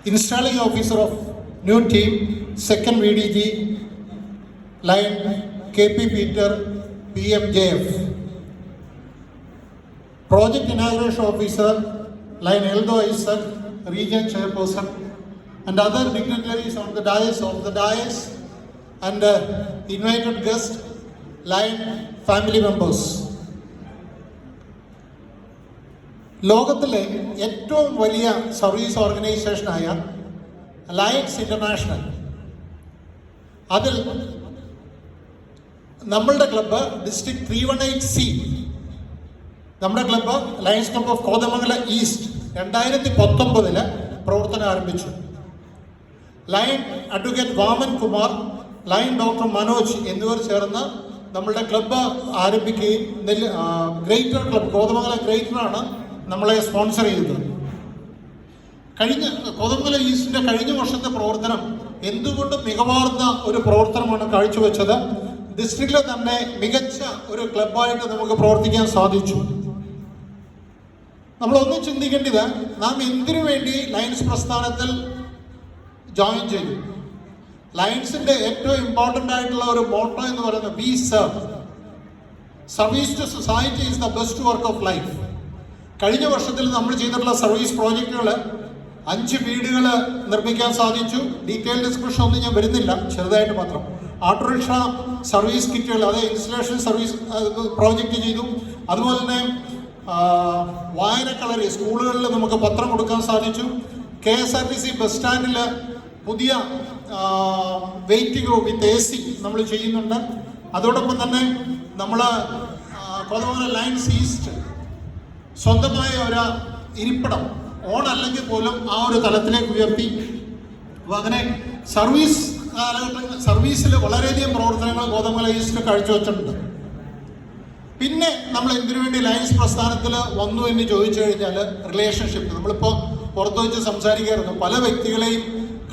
installing officer of new team, second VDG, line KP Peter, PMJF. Project inauguration officer, line Eldo Isaac, region chairperson, and other dignitaries on the dais and invited guests, line family members. ലോകത്തിലെ ഏറ്റവും വലിയ service ഓർഗനൈസേഷനായ alliance international, അതിൽ നമ്മളുടെ club district 318C, നമ്മുടെ club lions club of Kothamangalam east 2019 പ്രവർത്തനം ആരംഭിച്ചു. Lion advocate Vaman Kumar, lion doctor Manoj എന്നിവർ ചേർന്ന് നമ്മളുടെ ക്ലബ്ബ് ആരംഭിക്കുകയും ഗ്രേറ്റർ ക്ലബ്ബ് കോതമംഗലം ഗ്രേറ്ററാണ് നമ്മളെ സ്പോൺസർ ചെയ്തത്. കോതമംഗലം ഈസ്റ്റിന്റെ കഴിഞ്ഞ വർഷത്തെ പ്രവർത്തനം എന്തുകൊണ്ടും മികവാർന്ന ഒരു പ്രവർത്തനമാണ് കാഴ്ചവെച്ചത്. ഡിസ്ട്രിക്റ്റിലെ തന്നെ മികച്ച ഒരു ക്ലബ്ബായിട്ട് നമുക്ക് പ്രവർത്തിക്കാൻ സാധിച്ചു. നമ്മളൊന്ന് ചിന്തിക്കേണ്ടത്, നാം എന്തിനു വേണ്ടി ലയൺസ് പ്രസ്ഥാനത്തിൽ ജോയിൻ ചെയ്തു. ലയൺസിന്റെ ഏറ്റവും ഇമ്പോർട്ടൻ്റ് ആയിട്ടുള്ള ഒരു മോട്ടോ എന്ന് പറയുന്നത് we serve. Service to society is the best work of life. കഴിഞ്ഞ വർഷത്തിൽ നമ്മൾ ചെയ്തിട്ടുള്ള സർവീസ് പ്രോജക്റ്റുകൾ 5 വീടുകൾ നിർമ്മിക്കാൻ സാധിച്ചു. ഡീറ്റെയിൽ ഡിസ്കഷൻ ഒന്നും ഞാൻ വരുന്നില്ല, ചെറുതായിട്ട് മാത്രം. ഓട്ടോറിക്ഷ സർവീസ് കിറ്റുകൾ, അത് ഇൻസ്റ്റലേഷൻ സർവീസ് പ്രോജക്റ്റ് ചെയ്തു. അതുപോലെ തന്നെ വായനക്കളരി സ്കൂളുകളിൽ നമുക്ക് പത്രം കൊടുക്കാൻ സാധിച്ചു. KSRTC ബസ് സ്റ്റാൻഡിൽ പുതിയ വെയിറ്റിംഗ് റൂം വിത്ത് AC നമ്മൾ ചെയ്യുന്നുണ്ട്. അതോടൊപ്പം തന്നെ നമ്മൾ കോതമംഗലം ലയൺസ് ഈസ്റ്റ് സ്വന്തമായ ഒരു ഇരിപ്പിടം ഓണല്ലെങ്കിൽ പോലും ആ ഒരു തലത്തിലേക്ക് ഉയർത്തി. അപ്പോൾ അങ്ങനെ സർവീസിൽ വളരെയധികം പ്രവർത്തനങ്ങൾ കോതമംഗലം ഈസ്റ്റ് കാഴ്ചവെച്ചിട്ടുണ്ട്. പിന്നെ നമ്മൾ എന്തിനു വേണ്ടി ലയൺസ് പ്രസ്ഥാനത്തിൽ വന്നു എന്ന് ചോദിച്ചു കഴിഞ്ഞാൽ റിലേഷൻഷിപ്പ്. നമ്മളിപ്പോൾ പുറത്തു വെച്ച് സംസാരിക്കാറുണ്ട്, പല വ്യക്തികളെയും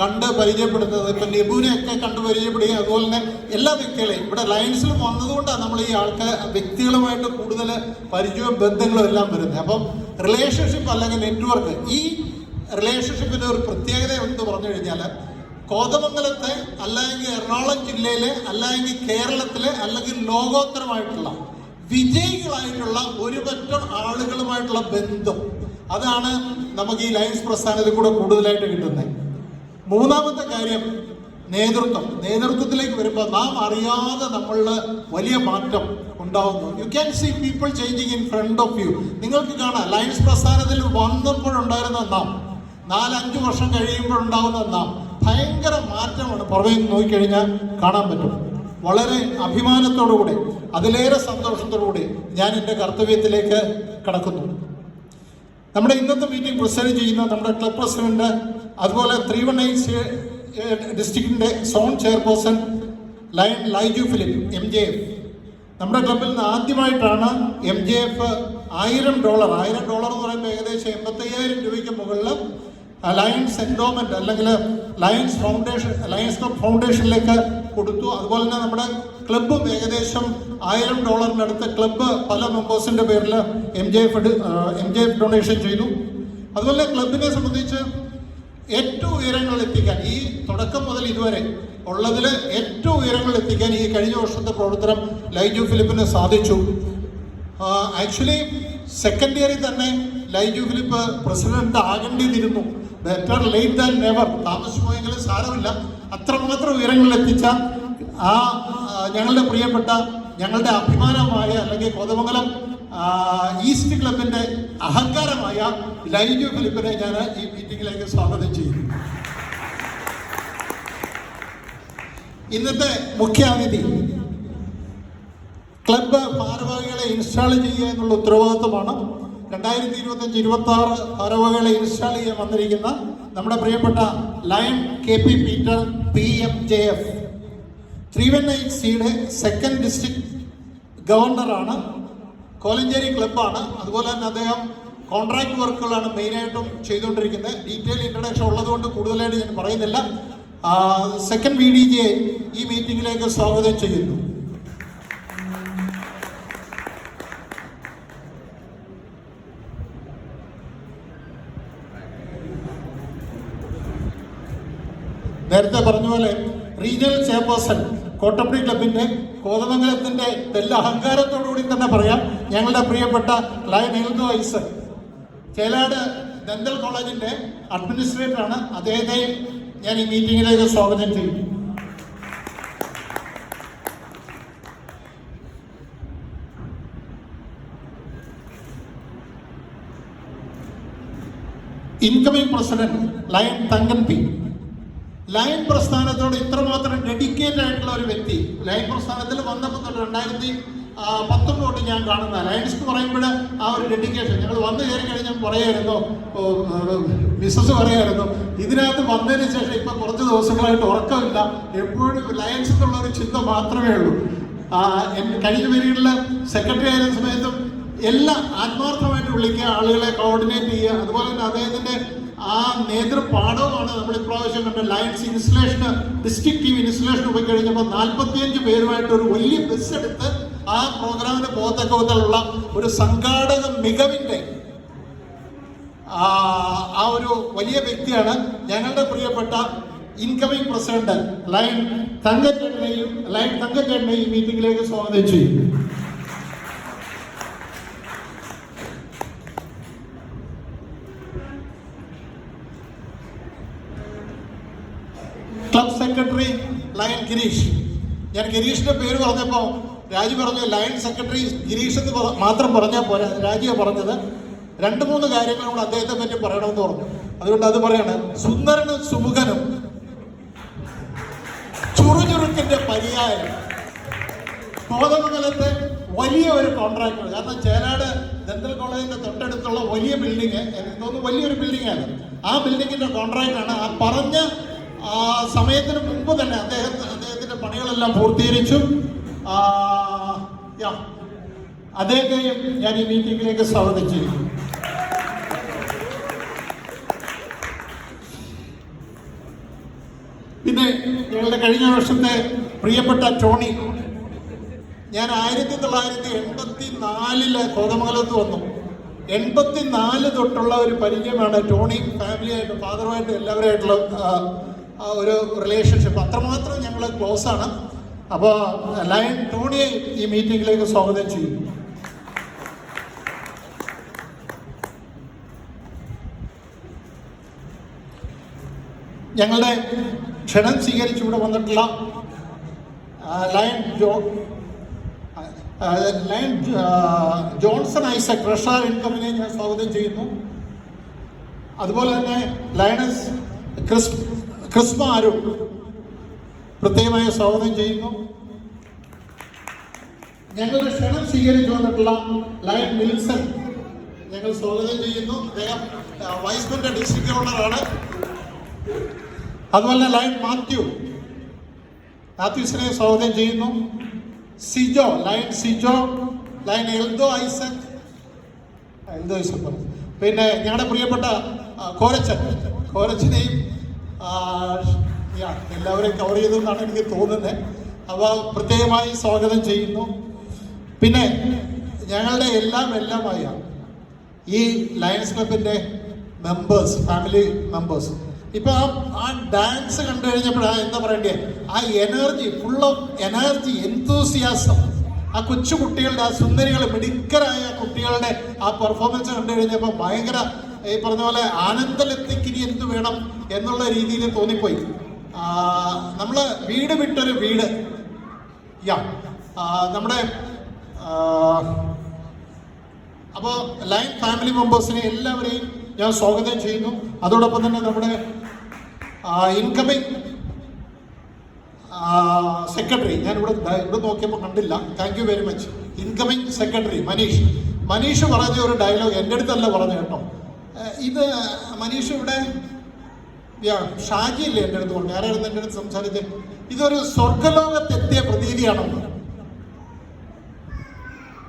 കണ്ട് പരിചയപ്പെടുന്നത്. ഇപ്പം നെബുവിനെയൊക്കെ കണ്ട് പരിചയപ്പെടുകയും അതുപോലെ തന്നെ എല്ലാ വ്യക്തികളെയും ഇവിടെ ലയൺസിൽ വന്നതുകൊണ്ടാണ് നമ്മൾ ഈ വ്യക്തികളുമായിട്ട് കൂടുതൽ പരിചയവും ബന്ധങ്ങളും എല്ലാം വരുന്നത്. അപ്പം റിലേഷൻഷിപ്പ് അല്ലെങ്കിൽ നെറ്റ്വർക്ക്, ഈ റിലേഷൻഷിപ്പിൻ്റെ ഒരു പ്രത്യേകത എന്ന് പറഞ്ഞു കഴിഞ്ഞാൽ കോതമംഗലത്തെ അല്ലെങ്കിൽ എറണാകുളം ജില്ലയിലെ അല്ലെങ്കിൽ കേരളത്തിലെ അല്ലെങ്കിൽ ലോകോത്തരമായിട്ടുള്ള വിജയികളായിട്ടുള്ള ഒരുപറ്റം ആളുകളുമായിട്ടുള്ള ബന്ധം, അതാണ് നമുക്ക് ഈ ലയൺസ് പ്രസ്ഥാനത്തിൽ കൂടെ കൂടുതലായിട്ട് കിട്ടുന്നത്. മൂന്നാമത്തെ കാര്യം നേതൃത്വത്തിലേക്ക് വരുമ്പോൾ നാം അറിയാതെ നമ്മളിൽ വലിയ മാറ്റം ഉണ്ടാവുന്നു. You can see people changing in front of you. നിങ്ങൾക്ക് കാണാം, ലയൺസ് പ്രസ്ഥാനത്തിൽ വന്നപ്പോഴുണ്ടായിരുന്ന നാം 4-5 വർഷം കഴിയുമ്പോഴുണ്ടാവുന്ന നാം ഭയങ്കര മാറ്റമാണ് പുറമേ നോക്കിക്കഴിഞ്ഞാൽ കാണാൻ പറ്റും. വളരെ അഭിമാനത്തോടുകൂടി, അതിലേറെ സന്തോഷത്തോടുകൂടി ഞാൻ എൻ്റെ കർത്തവ്യത്തിലേക്ക് കടക്കുന്നു. നമ്മുടെ ഇന്നത്തെ മീറ്റിംഗ് പ്രസിഡന്റ് ചെയ്യുന്ന നമ്മുടെ ക്ലബ് പ്രസിഡന്റ്, അതുപോലെ 318 ഡിസ്ട്രിക്റ്റിന്റെ zone chairperson lion Laiju Philip MJF. നമ്മുടെ ക്ലബിൽ നിന്ന് ആദ്യമായിട്ടാണ് MJF $1000 എന്ന് പറയുമ്പോൾ ഏകദേശം 85,000 രൂപയ്ക്ക് മുകളിൽ ലയൺസ് എൻഡോമെന്റ് അല്ലെങ്കിൽ ലയൺസ് ക്ലബ് ഫൗണ്ടേഷനിലേക്ക് കൊടുത്തു. അതുപോലെ തന്നെ നമ്മുടെ ക്ലബ്ബും ഏകദേശം $1000 ക്ലബ്ബ് പല മെമ്പേഴ്സിന്റെ പേരിൽ MJF ഡൊണേഷൻ ചെയ്തു. അതുപോലെ ക്ലബിനെ സംബന്ധിച്ച് ഏറ്റവും ഉയരങ്ങളിൽ എത്തിക്കാൻ, ഈ തുടക്കം മുതൽ ഇതുവരെ ഉള്ളതിൽ ഏറ്റവും ഉയരങ്ങളിൽ എത്തിക്കാൻ ഈ കഴിഞ്ഞ വർഷത്തെ പ്രവർത്തനം ലൈജു ഫിലിപ്പിന് സാധിച്ചു. ആക്ച്വലി സെക്കൻഡ് ഇയറിൽ തന്നെ ലൈജു ഫിലിപ്പ് പ്രസിഡന്റ് ആകേണ്ടിയിരുന്നു. Better late than never. താമസിച്ചു പോയെങ്കിലും സാരമില്ല. അത്രമാത്രം ഉയരങ്ങളിൽ എത്തിച്ച ഞങ്ങളുടെ പ്രിയപ്പെട്ട, ഞങ്ങളുടെ അഭിമാനമായ അല്ലെങ്കിൽ കോതമംഗലം ഈസ്റ്റ് ക്ലബിന്റെ അഹങ്കാരമായ ലൈജു ഫിലിപ്പിനെ ഞാൻ ഈ മീറ്റിംഗിലേക്ക് സ്വാഗതം ചെയ്യുന്നു. ഇന്നത്തെ മുഖ്യാതിഥി ക്ലബ്ബ് ഭാരവാഹികളെ ഇൻസ്റ്റാൾ ചെയ്യുക എന്നുള്ള ഉത്തരവാദിത്വമാണ്. 2025-26 ഭാരവാഹികളെ ഇൻസ്റ്റാൾ ചെയ്യാൻ വന്നിരിക്കുന്ന നമ്മുടെ പ്രിയപ്പെട്ട ലയൺ KP പീറ്റർ PMJF 318Cയുടെ സെക്കൻഡ് ഡിസ്ട്രിക്ട് ഗവർണറാണ്. കോലഞ്ചേരി ക്ലബ്ബാണ്. അതുപോലെ തന്നെ അദ്ദേഹം കോൺട്രാക്ട് വർക്കുകളാണ് മെയിനായിട്ടും ചെയ്തുകൊണ്ടിരിക്കുന്നത്. ഡീറ്റെയിൽ ഇൻട്രഡക്ഷൻ ഉള്ളതുകൊണ്ട് കൂടുതലായിട്ട് ഞാൻ പറയുന്നില്ല. സെക്കൻഡ് VDG ഈ മീറ്റിംഗിലേക്ക് സ്വാഗതം ചെയ്യുന്നു. നേരത്തെ പറഞ്ഞ പോലെ റീജിയണൽ ചെയർപേഴ്സൺ കോട്ടപ്പടി ക്ലബിന്റെ കോതമംഗലത്തിന്റെ എല്ലാ അഹങ്കാരത്തോടുകൂടി തന്നെ പറയാം, ഞങ്ങളുടെ പ്രിയപ്പെട്ട ലയൺ എൽദോ ഐസക് ചേലാട് ഡെന്റൽ കോളേജിന്റെ അഡ്മിനിസ്ട്രേറ്ററാണ്. അദ്ദേഹത്തെയും ഞാൻ ഈ മീറ്റിംഗിലേക്ക് സ്വാഗതം ചെയ്യും. Incoming president lion Thankan P. Lion പ്രസ്ഥാനത്തോട് ഇത്രമാത്രം ഡെഡിക്കേറ്റഡ് ആയിട്ടുള്ള ഒരു വ്യക്തി ലയൺ പ്രസ്ഥാനത്തിൽ വന്നപ്പോൾ തൊട്ട് 2019 തൊട്ട് ഞാൻ കാണുന്ന ലയൺസ് എന്ന് പറയുമ്പോൾ ആ ഒരു ഡെഡിക്കേഷൻ. ഞങ്ങൾ വന്നു കയറി കഴിഞ്ഞാൽ പറയായിരുന്നു, മിസ്സസ് പറയായിരുന്നു, ഇതിനകത്ത് വന്നതിന് ശേഷം ഇപ്പം കുറച്ച് ദിവസങ്ങളായിട്ട് ഉറക്കമില്ല, എപ്പോഴും ലയൺസ് എന്നുള്ള ഒരു ചിന്ത മാത്രമേ ഉള്ളൂ. കഴിഞ്ഞ പീരീഡിൽ സെക്രട്ടറി ആയിരുന്ന സമയത്തും എല്ലാം ആത്മാർത്ഥമായിട്ട് വിളിക്കുക, ആളുകളെ കോർഡിനേറ്റ് ചെയ്യുക. അതുപോലെ തന്നെ അദ്ദേഹത്തിന്റെ ആ നേതൃപാഠവുമാണ് നമ്മൾ ഇപ്രാവശ്യം കണ്ട ലയൺസ് ഇൻസ്റ്റലേഷന്, ഡിസ്ട്രിക്ട് ടീം ഇൻസ്റ്റലേഷൻ പോയി കഴിഞ്ഞപ്പോൾ 45 പേരുമായിട്ട് ഒരു വലിയ ബസ് എടുത്ത് ആ പ്രോഗ്രാമിന് പോകത്തക്ക വിധത്തിലുള്ള ഒരു സംഘാടക മികവിന്റെ ആ ഒരു വലിയ വ്യക്തിയാണ് ഞങ്ങളുടെ പ്രിയപ്പെട്ട ഇൻകമിംഗ് പ്രസിഡന്റ് ലയൺ തങ്കച്ചേട്ടനെയും ഈ മീറ്റിംഗിലേക്ക് സ്വാഗതം ചെയ്യും. Club secretary lion Girish. ഞാൻ ഗിരീഷിന്റെ പേര് പറഞ്ഞപ്പോൾ രാജു പറഞ്ഞു ലയൺ സെക്രട്ടറി ഗിരീഷ് എന്ന് മാത്രം പറഞ്ഞാൽ പോരാ, രാജുവാണ് പറഞ്ഞത്. 2-3 കാര്യങ്ങളോട് അദ്ദേഹത്തെ പറ്റി പറയണമെന്ന് പറഞ്ഞു. അതുകൊണ്ട് അത് പറയാണ്. സുന്ദരനും സുമുഖനും ചുറുചുറുക്കിന്റെ പര്യായം. കോതമംഗലത്തെ വലിയ ഒരു കോൺട്രാക്ടർ, കാരണം ചേലാട് ഡെന്റൽ കോളേജിന്റെ തൊട്ടടുത്തുള്ള വലിയ ബിൽഡിങ്, എനിക്ക് തോന്നുന്നു വലിയൊരു ബിൽഡിംഗാണ്. ആ ബിൽഡിങ്ങിന്റെ കോൺട്രാക്ടാണ്. ആ പറഞ്ഞ സമയത്തിന് മുമ്പ് തന്നെ അദ്ദേഹത്തിന്റെ പണികളെല്ലാം പൂർത്തീകരിച്ചു. അദ്ദേഹത്തെയും ഞാൻ ഈ മീറ്റിംഗിലേക്ക് സ്വാഗതം ചെയ്തു. പിന്നെ ഞങ്ങളുടെ കഴിഞ്ഞ വർഷത്തെ പ്രിയപ്പെട്ട ടോണി. ഞാൻ 1984 കോതമംഗലത്ത് വന്നു. 84 തൊട്ടുള്ള ഒരു പരിചയമാണ് ടോണി. ഫാമിലിയായിട്ട്, ഫാദറുമായിട്ട്, എല്ലാവരുമായിട്ടുള്ള ഒരു റിലേഷൻഷിപ്പ്. അത്രമാത്രം ഞങ്ങൾ ക്ലോസ് ആണ്. അപ്പോൾ ലയൺ ടോണിയെ ഈ മീറ്റിംഗിലേക്ക് സ്വാഗതം ചെയ്യും. ഞങ്ങളുടെ ക്ഷണം സ്വീകരിച്ച് ഇവിടെ വന്നിട്ടുള്ള ലയൺ ജോൺസൺ ഐസക് ട്രഷറർ ഇൻകമിനെ ഞാൻ സ്വാഗതം ചെയ്യുന്നു. അതുപോലെ തന്നെ ലയണസ് ക്രിസ്മ അരുൺ പ്രത്യേകമായി സ്വാഗതം ചെയ്യുന്നു. ഞങ്ങളുടെ ക്ഷണം സ്വീകരിച്ചു വന്നിട്ടുള്ള ലയൺ വിൽസൺ ഞങ്ങൾ സ്വാഗതം ചെയ്യുന്നു. അദ്ദേഹം വൈസ് പ്രസിഡന്റ് ഡിസ്ട്രിക്ട് ഗവർണറാണ്. അതുപോലെ ലയൺ മാത്യൂസിനെ സ്വാഗതം ചെയ്യുന്നു. ലയൺ എൽദോ ഐസക്. പിന്നെ ഞങ്ങളുടെ പ്രിയപ്പെട്ട കോരച്ചനെയും എല്ലാവരെയും കവർ ചെയ്തെന്നാണ് എനിക്ക് തോന്നുന്നത്. അവ പ്രത്യേകമായി സ്വാഗതം ചെയ്യുന്നു. പിന്നെ ഞങ്ങളുടെ എല്ലാമായ ഈ ലയൺസ് ക്ലബിന്റെ മെമ്പേഴ്സ്, ഫാമിലി മെമ്പേഴ്സ്, ഇപ്പൊ ആ ഡാൻസ് കണ്ടു കഴിഞ്ഞപ്പോഴാണ് എന്താ പറയണ്ടേ, ആ energy, full of energy, enthusiasm, ആ കൊച്ചു കുട്ടികളുടെ, ആ സുന്ദരികൾ, മിടുക്കരായ കുട്ടികളുടെ ആ പെർഫോമൻസ് കണ്ടു കഴിഞ്ഞപ്പോൾ ഭയങ്കര ഈ പറഞ്ഞ പോലെ ആനന്ദലത്തിക്കിനി എന്ത് വേണം എന്നുള്ള രീതിയിൽ തോന്നിപ്പോയി. നമ്മള് വീട് വിട്ടൊരു വീട്, നമ്മുടെ അപ്പോൾ ലയൺ ഫാമിലി മെമ്പേഴ്സിനെ എല്ലാവരെയും ഞാൻ സ്വാഗതം ചെയ്യുന്നു. അതോടൊപ്പം തന്നെ നമ്മുടെ ഇൻകമിംഗ് സെക്രട്ടറി, ഞാൻ ഇവിടെ നോക്കിയപ്പോൾ കണ്ടില്ല, thank you very much. Incoming secretary Manish പറഞ്ഞ ഒരു ഡയലോഗ് എൻ്റെ അടുത്തല്ല പറഞ്ഞു കേട്ടോ. ഇത് മനീഷ് ഇവിടെ ഷാജി ഇല്ലേ എൻ്റെ അടുത്ത് പറഞ്ഞു, ആരായിരുന്നു എൻ്റെ അടുത്ത് സംസാരിച്ചത്, ഇതൊരു സ്വർഗലോകത്തെത്തിയ പ്രതീതിയാണെന്ന്.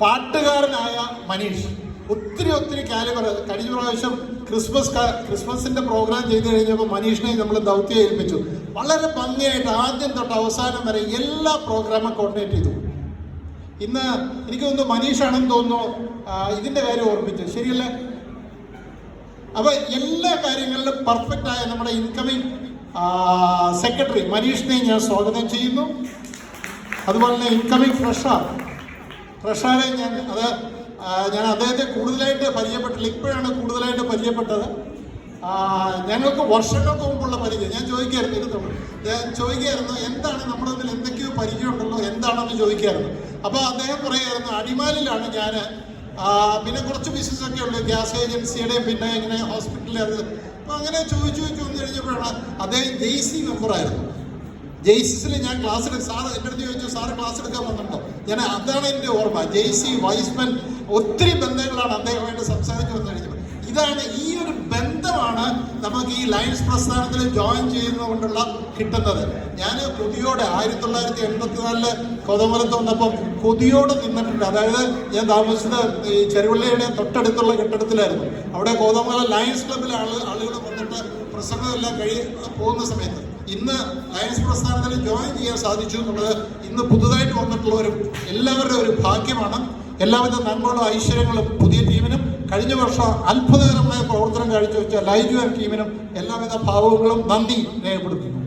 പാട്ടുകാരനായ മനീഷ് ഒത്തിരി കാലിബർ. കഴിഞ്ഞ പ്രാവശ്യം ക്രിസ്മസിന്റെ പ്രോഗ്രാം ചെയ്തു കഴിഞ്ഞപ്പോൾ മനീഷിനെ നമ്മൾ ദൗത്യം ഏൽപ്പിച്ചു. വളരെ ഭംഗിയായിട്ട് ആദ്യം തൊട്ട് അവസാനം വരെ എല്ലാ പ്രോഗ്രാമും കോർഡിനേറ്റ് ചെയ്തു. ഇന്ന് എനിക്ക് തോന്നുന്നു മനീഷാണെന്ന് തോന്നുന്നു ഇതിന്റെ കാര്യം ഓർമ്മിച്ചു, ശരിയല്ലേ? അപ്പൊ എല്ലാ കാര്യങ്ങളിലും പെർഫെക്റ്റ് ആയ നമ്മുടെ ഇൻകമിംഗ് സെക്രട്ടറി മനീഷിനെ ഞാൻ സ്വാഗതം ചെയ്യുന്നു. അതുപോലെ തന്നെ ഇൻകമിങ് ഫ്രഷാരെ ഞാൻ അദ്ദേഹത്തെ കൂടുതലായിട്ട് പരിചയപ്പെട്ടില്ല, ഇപ്പോഴാണ് കൂടുതലായിട്ട് പരിചയപ്പെട്ടത്. ഞങ്ങൾക്ക് വർഷങ്ങൾക്ക് മുമ്പുള്ള പരിചയം. ഞാൻ ചോദിക്കുകയായിരുന്നു എന്താണ് നമ്മുടെ തമ്മിൽ എന്തൊക്കെയോ പരിചയമുണ്ടല്ലോ എന്താണെന്ന് ചോദിക്കുകയായിരുന്നു. അപ്പോൾ അദ്ദേഹം പറയുമായിരുന്നു അടിമാലിലാണ് ഞാൻ, പിന്നെ കുറച്ച് ബിസിനസ്സൊക്കെ ഉള്ളു, ഗ്യാസ് ഏജൻസിയുടെയും പിന്നെ ഇങ്ങനെ ഹോസ്പിറ്റലിൽ അത്. അപ്പോൾ അങ്ങനെ ചോദിച്ചു വന്നു കഴിഞ്ഞപ്പോഴാണ് അദ്ദേഹം JC മെമ്പറായിരുന്നു. JCസിൽ ഞാൻ ക്ലാസ് എടുക്കും. സാറ് എൻ്റെ അടുത്ത് ചോദിച്ചു സാറ് ക്ലാസ് എടുക്കാൻ വന്നിട്ടുണ്ടോ? അതാണ് എൻ്റെ ഓർമ്മ. JC വൈസ്മൻ ഒത്തിരി ബന്ധങ്ങളാണ് അദ്ദേഹമായിട്ട് സംസാരിച്ചു വന്നു കഴിഞ്ഞപ്പോൾ. ഇതാണ് ഈ ഒരു ബന്ധമാണ് നമുക്ക് ഈ ലയൺസ് പ്രസ്ഥാനത്തിൽ ജോയിൻ ചെയ്യുന്നത് കൊണ്ടുള്ള കിട്ടുന്നത്. ഞാൻ കൊതിയോടെ 1984 കോതമംഗലത്ത് വന്നപ്പം കൊതിയോടെ നിന്നിട്ടുണ്ട്. അതായത് ഞാൻ താമസിച്ചത് ഈ ചെറുവള്ളിയുടെ തൊട്ടടുത്തുള്ള കെട്ടിടത്തിലായിരുന്നു. അവിടെ കോതമംഗലം ലയൺസ് ക്ലബ്ബിലെ ആളുകൾ വന്നിട്ട് പ്രസംഗമെല്ലാം പോകുന്ന സമയത്ത് ഇന്ന് ലയൺസ് പ്രസ്ഥാനത്തിൽ ജോയിൻ ചെയ്യാൻ സാധിച്ചു എന്നുള്ളത് ഇന്ന് പുതുതായിട്ട് വന്നിട്ടുള്ളവരും എല്ലാവരുടെയും ഒരു ഭാഗ്യമാണ്. എല്ലാവിധ നന്മകളും ഐശ്വര്യങ്ങളും പുതിയ ടീമിനും കഴിഞ്ഞ വർഷം അത്ഭുതകരമായ പ്രവർത്തനം കാഴ്ചവെച്ച ലൈജു ടീമിനും എല്ലാവിധ ഭാവങ്ങളും നന്ദി രേഖപ്പെടുത്തുന്നു.